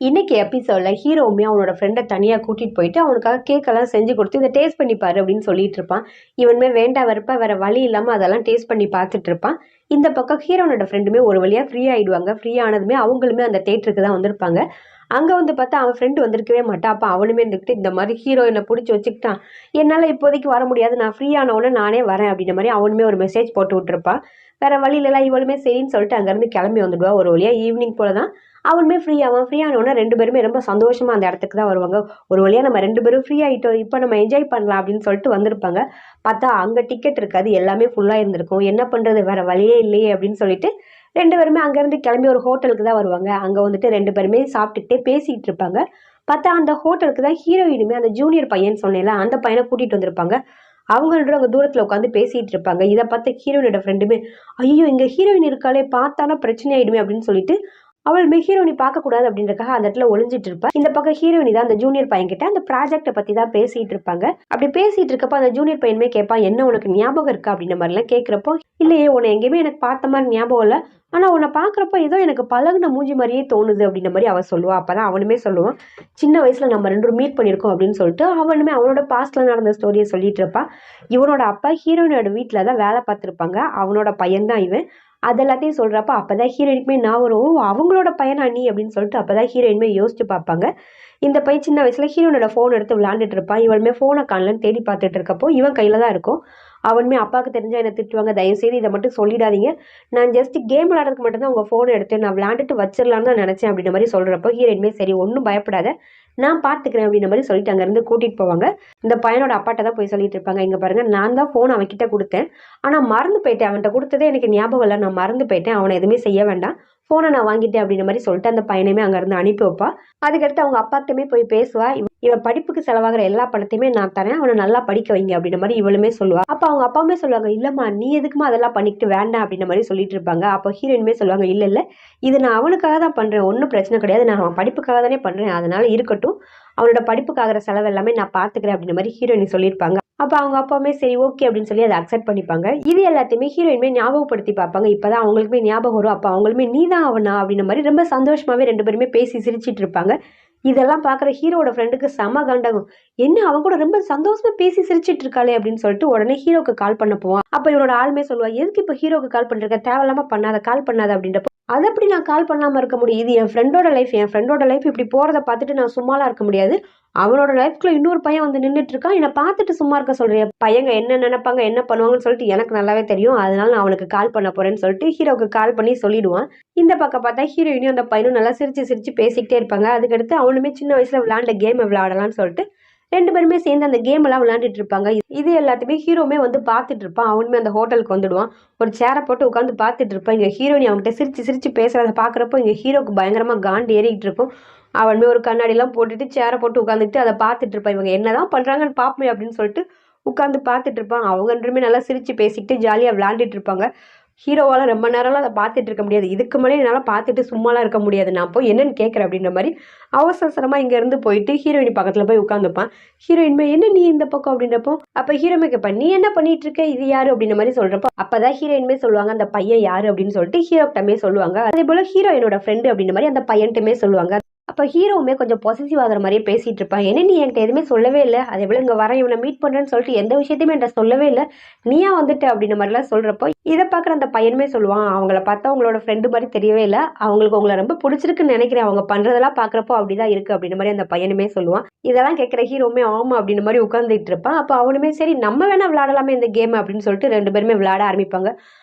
இன்னைக்கு எபிசோட்ல ஹீரோவுமே அவனோட ஃப்ரெண்டை தனியா கூட்டிட்டு போயிட்டு அவனுக்காக கேக்கெல்லாம் செஞ்சு கொடுத்து இதை டேஸ்ட் பண்ணி பாரு அப்படின்னு சொல்லிட்டு இருப்பான். இவனுமே வேண்டா வெறுப்பா வேற வழி இல்லாம அதெல்லாம் டேஸ்ட் பண்ணி பார்த்துட்டு இருப்பான். இந்த பக்கம் ஹீரோனோட ஃப்ரெண்டுமே ஒரு வழியா ஃப்ரீ ஆயிடுவாங்க. ஃப்ரீ ஆனதுமே அவங்களுமே அந்த தேட்டருக்கு தான் வந்திருப்பாங்க. அங்க வந்து பார்த்தா அவன் ஃப்ரெண்டு வந்திருக்கவே மாட்டான். அப்ப அவனுமே இருந்துக்கிட்டு இந்த மாதிரி ஹீரோயினை பிடிச்சி வச்சுக்கிட்டான். என்னால இப்போதைக்கு வர முடியாது, நான் ஃப்ரீ ஆனவுடனே நானே வரேன் அப்படின்ற மாதிரி அவனுமே ஒரு மெசேஜ் போட்டு விட்டுருப்பான். வேற வழியிலலாம் இவளுமே சரின்னு சொல்லிட்டு அங்கேருந்து கிளம்பி வந்துடுவா. ஒரு வழியா ஈவினிங் போல தான் அவனுமே ஃப்ரீயானவொடனே ரெண்டு பேருமே ரொம்ப சந்தோஷமா அந்த இடத்துக்கு தான் வருவாங்க. ஒரு வழியா நம்ம ரெண்டு பேரும் ஃப்ரீ ஆகிட்டோம், இப்போ நம்ம என்ஜாய் பண்ணலாம் அப்படின்னு சொல்லிட்டு வந்திருப்பாங்க. பார்த்தா அங்கே டிக்கெட் இருக்காது, எல்லாமே ஃபுல்லாக இருந்திருக்கும். என்ன பண்ணுறது, வேற வழியே இல்லையே அப்படின்னு சொல்லிட்டு ரெண்டு பேருமே அங்கேருந்து கிளம்பி ஒரு ஹோட்டலுக்கு தான் வருவாங்க. அங்கே வந்துட்டு ரெண்டு பேருமே சாப்பிட்டுக்கிட்டே பேசிகிட்டு இருப்பாங்க. பார்த்தா அந்த ஹோட்டலுக்கு தான் ஹீரோயினுமே அந்த ஜூனியர் பையன் சொன்னேன்ல அந்த பையனை கூட்டிகிட்டு வந்திருப்பாங்க. அவங்க ரெண்டு அங்கே தூரத்தில் உட்காந்து பேசிகிட்டு இருப்பாங்க. இதை பார்த்து ஹீரோயினோட ஃப்ரெண்டுமே ஐயோ இங்கே ஹீரோயின் இருக்காளே, பார்த்தாலும் பிரச்சனை ஆயிடுமே அப்படின்னு சொல்லிட்டு அவளுமே ஹீரோயினி பார்க்கக்கூடாது அப்படின்றக்காக அந்த இடத்துல ஒளிஞ்சிட்டு இருப்பா. இந்த பக்கம் ஹீரோயினி தான் அந்த ஜூனியர் பையன் கிட்ட அந்த ப்ராஜெக்டை பற்றி தான் பேசிகிட்டு இருப்பாங்க. அப்படி பேசிகிட்டு இருக்கப்போ அந்த ஜூனியர் பையனுமே கேட்பான், என்ன உனக்கு ஞாபகம் இருக்கா அப்படின்ற மாதிரிலாம் கேட்குறப்போ, இல்லையே உன்னை எங்கேயுமே எனக்கு பார்த்த மாதிரி ஞாபகம் இல்லை, ஆனால் உன்னை பார்க்குறப்போ ஏதோ எனக்கு பழகுன மூஞ்சி மாதிரியே தோணுது அப்படின்ற மாதிரி அவள் சொல்லுவாள். அப்போ தான் அவனுமே சொல்லுவான், சின்ன வயசில் நம்ம ரெண்டும் மீட் பண்ணியிருக்கோம் அப்படின்னு சொல்லிட்டு அவனுமே அவனோட பாஸ்டில் நடந்த ஸ்டோரியை சொல்லிட்டு இருப்பான். இவனோட அப்பா ஹீரோயினோட வீட்டில் தான் வேலை பார்த்துருப்பாங்க. அவனோட பையன் தான் இவன். அது எல்லாத்தையும் சொல்கிறப்ப அப்போ தான் ஹீரோயினுக்குமே நான் வரும், அவங்களோட பையனா நீ அப்படின்னு சொல்லிட்டு அப்போ தான் ஹீரோயினுமே யோசிச்சு பார்ப்பாங்க. இந்த பையன் சின்ன வயசில் ஹீரோனோட ஃபோன் எடுத்து விளாண்டுட்டு இருப்பான். இவனுமே ஃபோனை காணலன்னு தேடி பார்த்துட்டு இருக்கப்போ இவன் கையில் தான் இருக்கும். அவனுமே அப்பாவுக்கு தெரிஞ்சால் என்னை திட்டுவாங்க, தயவுசெய்து இதை மட்டும் சொல்லிடாதீங்க, நான் ஜஸ்ட் கேம் விளாட்றதுக்கு மட்டும்தான் உங்கள் ஃபோனை எடுத்து நான் விளாண்டுட்டு வச்சிடலான்னு தான் நினச்சேன் அப்படின்ற மாதிரி சொல்கிறப்போ ஹீரோயினுமே சரி ஒன்றும் பயப்படாத நான் பார்த்துக்கிறேன் அப்படின்ற மாதிரி சொல்லிட்டு அங்கேருந்து கூட்டிகிட்டு போவாங்க. இந்த பையனோட அப்பாட்ட தான் போய் சொல்லிட்டு இருப்பாங்க, இங்கே பாருங்க நான் தான் ஃபோன் அவன்கிட்ட கொடுத்தேன், ஆனால் மறந்து போயிட்டேன், அவன்கிட்ட கொடுத்ததே எனக்கு ஞாபகம் இல்லை, நான் மறந்து போயிட்டேன், அவனை எதுவுமே செய்ய வேண்டாம், ஃபோனை நான் வாங்கிட்டேன் அப்படின்ற மாதிரி சொல்லிட்டு அந்த பையனையுமே அங்கேருந்து அனுப்பி வைப்பா. அதுக்கடுத்து அவங்க அப்பாக்கிட்டமே போய் பேசுவா, இவன் படிப்புக்கு செலவாகிற எல்லா பணத்தையுமே நான் தரேன், அவனை நல்லா படிக்க வைங்க அப்படின்ற மாதிரி இவளுமே சொல்லுவா. அப்போ அவங்க அப்பாவுமே சொல்லுவாங்க, இல்லைம்மா நீ எதுக்குமா அதெல்லாம் பண்ணிக்கிட்டு வேண்டாம் அப்படின்ற மாதிரி சொல்லிட்டு இருப்பாங்க. அப்போ ஹீரோயினுமே சொல்லுவாங்க, இல்லை இல்லை இது நான் அவனுக்காக தான் பண்ணுறேன், ஒன்றும் பிரச்சனை கிடையாது, நான் அவன் படிப்புக்காக தானே பண்ணுறேன், அதனால இருக்கட்டும், அவனோட படிப்புக்காகிற செலவு எல்லாமே நான் பார்த்துக்கிறேன் அப்படின்ற மாதிரி ஹீரோயின் சொல்லியிருப்பாங்க. அப்போ அவங்க அப்பாவுமே சரி ஓகே அப்படின்னு சொல்லி அதை அக்செப்ட் பண்ணிப்பாங்க. இது எல்லாத்தையுமே ஹீரோயினுமே ஞாபகப்படுத்தி பார்ப்பாங்க. இப்போதான் அவங்களுக்குமே ஞாபகம் வரும். அப்போ அவங்களுமே நீ தான் அவனா அப்படின்ற மாதிரி ரொம்ப சந்தோஷமாவே ரெண்டு பேருமே பேசி சிரிச்சிட்டு இருப்பாங்க. இதெல்லாம் பார்க்குற ஹீரோட ஃப்ரெண்டுக்கு செம கண்டகம், என்ன அவன் கூட ரொம்ப சந்தோஷமா பேசி சிரிச்சிட்டு இருக்காளே அப்படின்னு சொல்லிட்டு உடனே ஹீரோக்கு கால் பண்ண போவான். அப்போ இவனோட ஆளுமே சொல்லுவா, எதுக்கு இப்போ ஹீரோக்கு கால் பண்ணிருக்க, தேவையில்லாம பண்ணாத, கால் பண்ணாத அப்படின்றப்போ அது அப்படி நான் கால் பண்ணாமல் இருக்க முடியும், இது என் ஃப்ரெண்டோட லைஃப் இப்படி போகிறத பார்த்துட்டு நான் சும்மாலாம் இருக்க முடியாது, அவனோட லைஃப்குள்ள இன்னொரு பையன் வந்து நின்றுட்டு இருக்கான், என்னை பார்த்துட்டு சும்மா இருக்க சொல்கிறேன், பையங்க என்ன நினைப்பாங்க என்ன பண்ணுவாங்கன்னு சொல்லிட்டு எனக்கு நல்லாவே தெரியும், அதனால நான் அவனுக்கு கால் பண்ண போறேன்னு சொல்லிட்டு ஹீரோக்கு கால் பண்ணி சொல்லிடுவான். இந்த பக்கம் பார்த்தா ஹீரோயினும் அந்த பையனும் நல்லா சிரிச்சு சிரிச்சு பேசிக்கிட்டே இருப்பாங்க. அதுக்கடுத்து அவனுமே சின்ன வயசுல விளையாண்ட கேம் விளையாடலாம்னு சொல்லிட்டு ரெண்டு பேருமே சேர்ந்து அந்த கேம் எல்லாம் விளையாண்டுட்டு இருப்பாங்க. இது எல்லாத்தையுமே ஹீரோமே வந்து பார்த்துட்டு இருப்பான். அவனுமே அந்த ஹோட்டலுக்கு வந்துடுவான். ஒரு சேரை போட்டு உட்காந்து பார்த்துட்டு இருப்பான். இங்கே ஹீரோயினி அவன்கிட்ட சிரிச்சு சிரிச்சு பேசுறத பார்க்குறப்போ இங்கே ஹீரோக்கு பயங்கரமா காண்டு ஏறிக்கிட்டு இருக்கும். அவனுமே ஒரு கண்ணாடிலாம் போட்டுட்டு சேரை போட்டு உட்காந்துட்டு அதை பார்த்துட்டு இருப்பான். இவங்க என்னதான் பண்றாங்கன்னு பார்ப்போம் அப்படின்னு சொல்லிட்டு உட்காந்து பார்த்துட்டு இருப்பான். அவங்க ரெண்டுமே நல்லா சிரிச்சு பேசிக்கிட்டு ஜாலியாக விளையாண்டுட்டு இருப்பாங்க. ஹீரோவால் ரொம்ப நேரம்லாம் அதை பார்த்துட்டு இருக்க முடியாது. இதுக்கு மேலே என்னால் பார்த்துட்டு சும்மாலாம் இருக்க முடியாது, நான் போய் என்னன்னு கேட்குறேன் அப்படின்ற மாதிரி அவசரமாக இங்கேருந்து போயிட்டு ஹீரோயின் பக்கத்தில் போய் உட்காந்துப்பான். ஹீரோயின்மே என்ன நீ இந்த பக்கம் அப்படின்றப்போ அப்போ ஹீரோமே கேட்பான், நீ என்ன பண்ணிட்டு இருக்க, இது யாரு அப்படின்ற மாதிரி சொல்கிறப்போ அப்போதான் ஹீரோயின்மே சொல்லுவாங்க, அந்த பையன் யாரு அப்படின்னு சொல்லிட்டு ஹீரோக்கிட்டமே சொல்லுவாங்க. அதே போல் ஹீரோயினோட ஃப்ரெண்டு அப்படின்ற மாதிரி அந்த பையன்ட்டுமே சொல்லுவாங்க. அப்போ ஹீரோவுமே கொஞ்சம் பொசிசிவ் ஆகிற மாதிரியே பேசிகிட்டு இருப்பான். என்ன நீ என்கிட்ட எதுவுமே சொல்லவே இல்லை, அதே போல் இங்கே வரேன் இவனை மீட் பண்ணுறேன்னு சொல்லிட்டு எந்த விஷயத்தையுமே என்கிட்ட சொல்லவே இல்லை, நீயா வந்துட்டு அப்படின்ற மாதிரிலாம் சொல்கிறப்போ இதை பார்க்குற அந்த பையனுமே சொல்லுவான், அவங்கள பார்த்தா அவங்களோட ஃப்ரெண்டு மாதிரி தெரியவே இல்லை, அவங்களுக்கு உங்களை ரொம்ப பிடிச்சிருக்குன்னு நினைக்கிறேன், அவங்க பண்ணுறதெல்லாம் பார்க்குறப்போ அப்படிதான் இருக்குது அப்படின்ற மாதிரி அந்த பையனுமே சொல்லுவான். இதெல்லாம் கேட்குற ஹீரோவுமே ஆமாம் அப்படின்ற மாதிரி உட்காந்துட்டு இருப்பான். அப்போ அவனுமே சரி நம்ம வேணா விளையாடலாமே இந்த கேம் அப்படின்னு சொல்லிட்டு ரெண்டு பேருமே விளையாட ஆரம்பிப்பாங்க.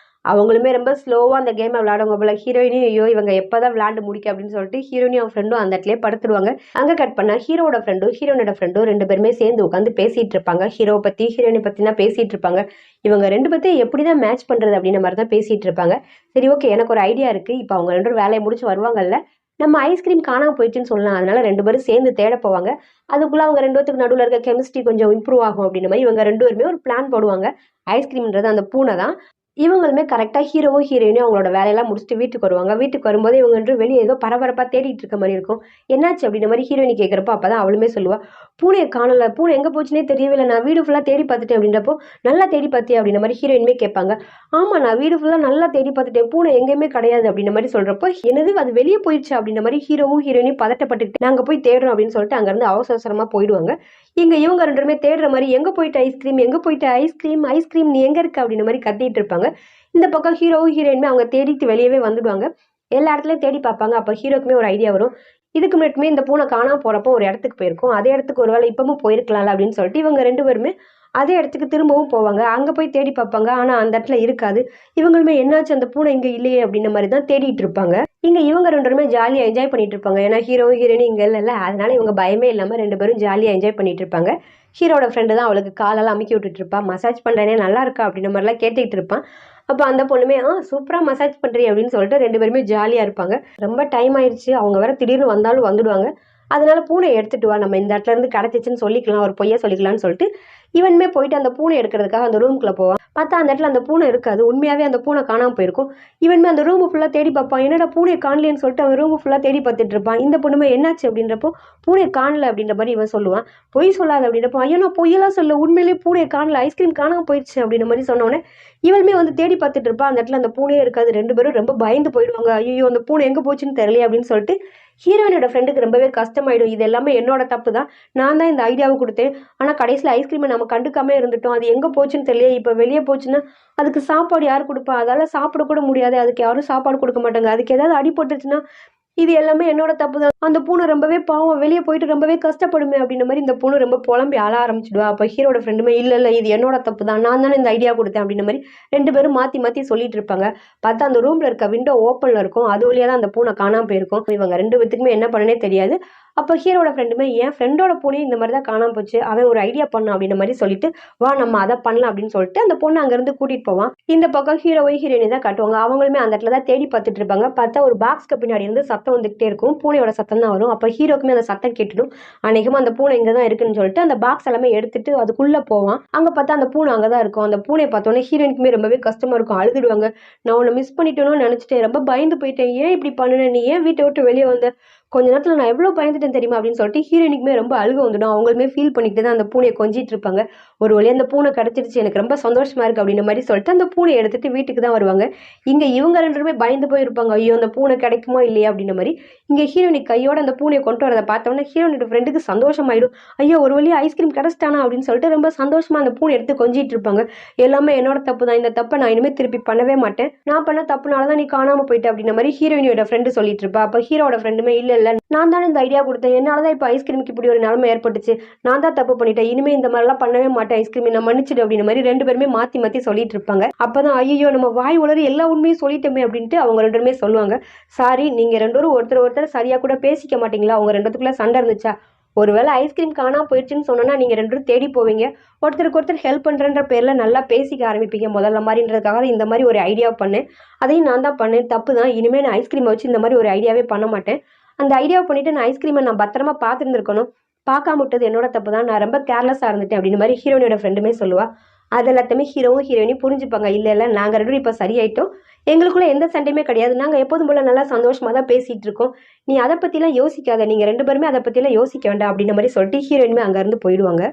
அவங்களுமே ரொம்ப ஸ்லோவாக அந்த கேமை விளையாடுவாங்க போல. ஹீரோயினும் ஐயோ இவங்க எப்போதான் விளையாண்டு முடிக்க அப்படின்னு சொல்லிட்டு ஹீரோயினும் அவன் ஃப்ரெண்டும் அந்த இடத்துலேயே படுத்துடுவாங்க. அங்கே கட் பண்ணால் ஹீரோட ஃப்ரெண்டும் ஹீரோனோட ஃப்ரெண்டும் ரெண்டு பேருமே சேர்ந்து உட்காந்து பேசிகிட்டு இருப்பாங்க. ஹீரோவை பற்றி ஹீரோயினை பற்றி தான் பேசிகிட்டு இருப்பாங்க. இவங்க ரெண்டு பற்றியும் எப்படி தான் மேட்ச் பண்ணுறது அப்படின்ற மாதிரி தான் பேசிகிட்டு இருப்பாங்க. சரி ஓகே எனக்கு ஒரு ஐடியா இருக்குது, இப்போ அவங்க ரெண்டும் வேலையை முடிச்சு வருவாங்கல்ல, நம்ம ஐஸ்கிரீம் காணாமல் போயிடுச்சுன்னு சொல்லலாம், அதனால ரெண்டு பேரும் சேர்ந்து தேட போவாங்க. அதுக்குள்ளே அவங்க ரெண்டு பேத்துக்கு நடுவில் இருக்க கெமிஸ்ட்ரி கொஞ்சம் இம்ப்ரூவ் ஆகும் அப்படின்ற மாதிரி இவங்க ரெண்டு பேருமே ஒரு பிளான் போடுவாங்க. ஐஸ்கிரீம்ன்றது அந்த பூனை தான். இவங்களுமே கரெக்டாக ஹீரோவும் ஹீரோயினும் அவங்களோட வேலையெல்லாம் முடிச்சுட்டு வீட்டுக்கு வருவாங்க. வீட்டுக்கு வரும்போது இவங்க 2 வெளியே ஏதோ பரபரப்பாக தேடிட்டு இருக்க மாதிரி இருக்கும். என்னாச்சு அப்படின்ற மாதிரி ஹீரோயினி கேட்குறப்போ அப்போ தான் அவளுமே சொல்லுவா, பூனையை காணல, பூனை எங்கே போச்சுன்னே தெரியவே இல்லை, நான் வீடு ஃபுல்லாக தேடி பார்த்துட்டேன் அப்படின்றப்போ, நல்லா தேடி பார்த்தியா அப்படின்ற மாதிரி ஹீரோயினுமே கேட்பாங்க. ஆமாம், நான் வீடு ஃபுல்லாக நல்லா தேடி பார்த்துட்டேன், பூனை எங்கேயுமே கிடையாது அப்படின்ற மாதிரி சொல்கிறப்போ, என்னது அது வெளியே போயிடுச்சு அப்படின்ற மாதிரி ஹீரோவும் ஹீரோயினையும் பதட்டப்பட்டுட்டு நாங்கள் போய் தேடுறோம் அப்படின்னு சொல்லிட்டு அங்கேருந்து அவசர அவசரமாக போயிடுவாங்க. இங்க இவங்க 2 பேருமே தேடுற மாதிரி, எங்க போயிட்டு ஐஸ்கிரீம், எங்க போயிட்டு ஐஸ்கிரீம், ஐஸ்கிரீம் நீ எங்க இருக்க அப்படின்ற மாதிரி கத்திட்டு இருப்பாங்க. இந்த பக்கம் ஹீரோவும் ஹீரோயினுமே அவங்க தேடிட்டு வெளியவே வந்துடுவாங்க. எல்லா இடத்துலயும் தேடி பார்ப்பாங்க. அப்ப ஹீரோக்குமே ஒரு ஐடியா வரும். இதுக்கு முன்னாடியுமே இந்த பூனை காணாம போறப்போ ஒரு இடத்துக்கு போயிருக்கும். அதே இடத்துக்கு ஒருவேளை இப்பவும் போயிருக்கலாம்ல அப்படின்னு சொல்லிட்டு இவங்க 2 பேருமே அதே இடத்துக்கு திரும்பவும் போவாங்க. அங்க போய் தேடி பார்ப்பாங்க. ஆனா அந்த இடத்துல இருக்காது. இவங்களுமே என்னாச்சு, அந்த பூனை இங்க இல்லையே அப்படின்ற மாதிரி தான் தேடிட்டு இருப்பாங்க. இங்க இவங்க 2 பேருமே ஜாலியா என்ஜாய் பண்ணிட்டு இருப்பாங்க. ஏன்னா ஹீரோவும் ஹீரோயினும் இங்க இல்லைல்ல, அதனால இவங்க பயமே இல்லாம 2 பேரும் ஜாலியா என்ஜாய் பண்ணிட்டு இருப்பாங்க. ஹீரோட ஃப்ரெண்டு தான் அவளுக்கு காலெல்லாம் அமுக்கி விட்டுட்டு இருப்பா. மசாஜ் பண்றேனே நல்லா இருக்கா அப்படின்ற மாதிரிலாம் கேட்டுக்கிட்டு இருப்பான். அப்போ அந்த பொண்ணுமே சூப்பரா மசாஜ் பண்றீ அப்படின்னு சொல்லிட்டு 2 பேருமே ஜாலியா இருப்பாங்க. ரொம்ப டைம் ஆயிடுச்சு, அவங்க வேற திடீர்னு வந்தாலும் வந்துடுவாங்க. அதனால பூனை எடுத்துட்டு வா, நம்ம இந்த இடத்துல இருந்து கிடைச்சிச்சுன்னு சொல்லிக்கலாம், ஒரு பொய்யா சொல்லிக்கலாம்னு சொல்லிட்டு இவனுமே போயிட்டு அந்த பூனை எடுக்கிறதுக்காக அந்த ரூமுக்குள்ள போவான். பார்த்தா அந்த இடத்துல அந்த பூனை இருக்காது. உண்மையாவே அந்த பூனை காணாம போயிருக்கும். இவனுமே அந்த ரூமு ஃபுல்லா தேடி பார்ப்பான். என்னடா பூனையை காணலேன்னு சொல்லிட்டு அவன் ரூமு ஃபுல்லா தேடி பார்த்துட்டு இருப்பான். இந்த பொண்ணுமே என்னாச்சு அப்படின்றப்போ, பூனையை காணல அப்படின்ற மாதிரி இவன் சொல்லுவான். பொய் சொல்லாத அப்படின்றப்போ, ஐயோ நான் பொய்யெல்லாம் சொல்ல, உண்மையிலேயே பூனையை காணல, ஐஸ்கிரீம் காணாம போயிடுச்சு அப்படின்ற மாதிரி சொன்னோடனே இவளுமே வந்து தேடி பார்த்துட்டு இருப்பான். அந்த இடத்துல அந்த பூனையே இருக்காது. 2 பேரும் ரொம்ப பயந்து போயிடுவாங்க. ஐயோ அந்த பூனை எங்க போச்சுன்னு தெரியலையே அப்படின்னு சொல்லிட்டு ஹீரோயினோட ஃப்ரெண்டுக்கு ரொம்பவே கஷ்டமாயிடும். இது எல்லாமே என்னோட தப்பு தான், நான் தான் இந்த ஐடியாவை கொடுத்தேன். ஆனா கடைசியில் ஐஸ்கிரீமை நம்ம கண்டுக்காம இருந்துட்டோம். அது எங்க போச்சுன்னு தெரியல. இப்ப வெளியே போச்சுன்னா அதுக்கு சாப்பாடு யார் கொடுப்பா, அதால சாப்பிட கூட முடியாது. அதுக்கு யாரும் சாப்பாடு கொடுக்க மாட்டாங்க. அதுக்கு ஏதாவது அடிபட்டுச்சுன்னா இது எல்லாமே என்னோட தப்பு தான். அந்த பூனை ரொம்பவே பாவம், வெளியே போயிட்டு ரொம்பவே கஷ்டப்படுமே அப்படின்ற மாதிரி இந்த பொண்ணு ரொம்ப புலம்பி அழ ஆரம்பிச்சிடுவா. அப்ப ஹீரோட ஃப்ரெண்டுமே இல்ல இது என்னோட தப்பு தான், நான் தானே இந்த ஐடியா கொடுத்தேன் அப்படின்ற மாதிரி 2 பேரும் மாத்தி மாத்தி சொல்லிட்டு இருப்பாங்க. பார்த்தா அந்த ரூம்ல இருக்க விண்டோ ஓப்பன்ல இருக்கும். அது வழியா தான் அந்த பூனை காணாம போயிருக்கும். இவங்க 2 பேத்துக்குமே என்ன பண்ணனே தெரியாது. அப்போ ஹீரோட ஃப்ரெண்டுமே என் ஃப்ரெண்டோட பூனையும் இந்த மாதிரி தான் காணாம போச்சு, அவன் ஒரு ஐடியா பண்ணான் அப்படின்ற மாதிரி சொல்லிட்டு வா நம்ம அதை பண்ணலாம் அப்படின்னு சொல்லிட்டு அந்த பொண்ணு அங்கிருந்து கூட்டிட்டு போவான். இந்த பக்கம் ஹீரோவை ஹீரோயினி தான் காட்டுவாங்க. அவங்களுமே அந்த இடத்துல தான் தேடி பார்த்துட்டு இருப்பாங்க. பார்த்தா ஒரு பாக்ஸ்க்கு பின்னாடி இருந்து சத்தம் வந்துகிட்டே இருக்கும். பூனையோட சத்தம் தான் வரும். அப்போ ஹீரோக்குமே அந்த சத்தம் கேட்டுடும். அநேகமா அந்த பூனை இங்க தான் இருக்குன்னு சொல்லிட்டு அந்த பாக்ஸ் எல்லாமே எடுத்துட்டு அதுக்குள்ள போவான். அங்க பார்த்தா அந்த பூனை அங்கதான் இருக்கும். அந்த பூனையை பார்த்தோன்னே ஹீரோயினுக்குமே ரொம்பவே கஷ்டமா இருக்கும். அழுதுடுவாங்க. நான் உன்னை மிஸ் பண்ணிட்டேன்னு நினைச்சிட்டேன், ரொம்ப பயந்து போயிட்டேன், ஏன் இப்படி பண்ணுன, நீ ஏன் வீட்டை விட்டு வெளியே வந்த, கொஞ்ச நேரத்துல நான் எவ்வளவு பயந்துட்டேன் தெரியுமா அப்படின்னு சொல்லிட்டு ஹீரோயினுக்குமே ரொம்ப அழுக வந்துடும். அவங்களுமே ஃபீல் பண்ணிட்டு தான் அந்த பூனையை கொஞ்சிட்டு இருப்பாங்க. ஒரு வழியா அந்த பூனை கிடைச்சிருச்சு, எனக்கு ரொம்ப சந்தோஷமா இருக்கு அப்படின்ற மாதிரி சொல்லிட்டு அந்த பூனையை எடுத்துட்டு வீட்டுக்கு தான் வருவாங்க. இங்க இவங்க 2 பேருமே பயந்து போயிருப்பாங்க. ஐயோ அந்த பூனை கிடைக்குமோ இல்லையா அப்படின்ற மாதிரி. இங்க ஹீரோயினி கையோட அந்த பூனையை கொண்டு வரதை பார்த்தோன்னே ஹீரோயினோட ஃப்ரெண்டுக்கு சந்தோஷமாயிடும். ஐயோ ஒரு வழியா ஐஸ்கிரீம் கிடைச்சிட்டானா அப்படின்னு சொல்லிட்டு ரொம்ப சந்தோஷமா அந்த பூனை எடுத்து கொஞ்சிட்டு இருப்பாங்க. எல்லாமே என்னோட தப்பு தான், இந்த தப்பை நான் இனிமே திருப்பி பண்ணவே மாட்டேன், நான் பண்ண தப்புனாலதான் நீ காணாம போயிட்ட அப்படின்ற மாதிரி ஹீரோயினியோட ஃப்ரெண்டு சொல்லிட்டு இருப்பா. அப்ப ஹீரோட ஃப்ரெண்டுமே இல்ல நான் தானே இந்த ஐடியா கொடுத்தேன், என்னாலதான் இப்போ ஐஸ்கிரீமுக்கு இப்படி ஒரு நிலைமை ஏற்பட்டுச்சு, நான் தான் தப்பு பண்ணிட்டேன், இனிமே இந்த மாதிரிலாம் பண்ணவே மாட்டேன், ஐஸ்கிரீம் நான் மன்னிச்சிடு அப்படின்ற மாதிரி 2 பேருமே மாத்தி மாத்தி சொல்லிட்டு இருப்பாங்க. அப்பதான் ஐயோ நம்ம வாய் உளறி எல்லா உண்மையும் சொல்லிட்டோமே அப்படின்ட்டு அவங்க 2 பேருமே சொல்லுவாங்க. சாரி, நீங்க 2 பேரும் ஒருத்தர் சரியா கூட பேசிக்க மாட்டீங்களா, அவங்க 2 பேத்துக்குள்ள சண்டை இருந்துச்சா, ஒருவேளை ஐஸ்கிரீம் காணாம போயிடுச்சுன்னு சொன்னா நீங்க 2 பேரும் தேடி போவீங்க, ஒருத்தருக்கு ஒருத்தர் ஹெல்ப் பண்றன்ற பேர்ல நல்லா பேசிக்க ஆரம்பிப்பீங்க முதல்ல மாதிரின்றதுக்காக இந்த மாதிரி ஒரு ஐடியா பண்ணேன், அதையும் நான் தான் பண்ணேன், தப்பு தான், இனிமே நான் ஐஸ்கிரீமை வச்சு இந்த மாதிரி ஒரு ஐடியாவே பண்ண மாட்டேன், அந்த ஐடியாவை பண்ணிட்டு நான் ஐஸ்கிரீமை நான் பத்திரமா பார்த்துருந்துருக்கணும், பார்க்காம விட்டது என்னோட தப்பு தான், நான் ரொம்ப கேர்லெஸ்ஸாக இருந்துட்டேன் அப்படின்னு மாதிரி ஹீரோனியோட ஃப்ரெண்டுமே சொல்லுவா. அது எல்லாத்தையுமே ஹீரோவும் ஹீரோயினும் புரிஞ்சுப்பாங்க. இல்லை நாங்கள் 2 பேரும் இப்போ சரியாயிட்டோம், எங்களுக்குள்ள எந்த சண்டையுமே கிடையாது, நாங்கள் எப்போதும் போல நல்லா சந்தோஷமாக தான் பேசிகிட்டு இருக்கோம், நீ அதை பற்றிலாம் யோசிக்காத, நீங்கள் 2 பேருமே அதை பற்றிலாம் யோசிக்க வேண்டாம் அப்படின்ற மாதிரி சொல்லிட்டு ஹீரோயினுமே அங்கேருந்து போயிடுவாங்க.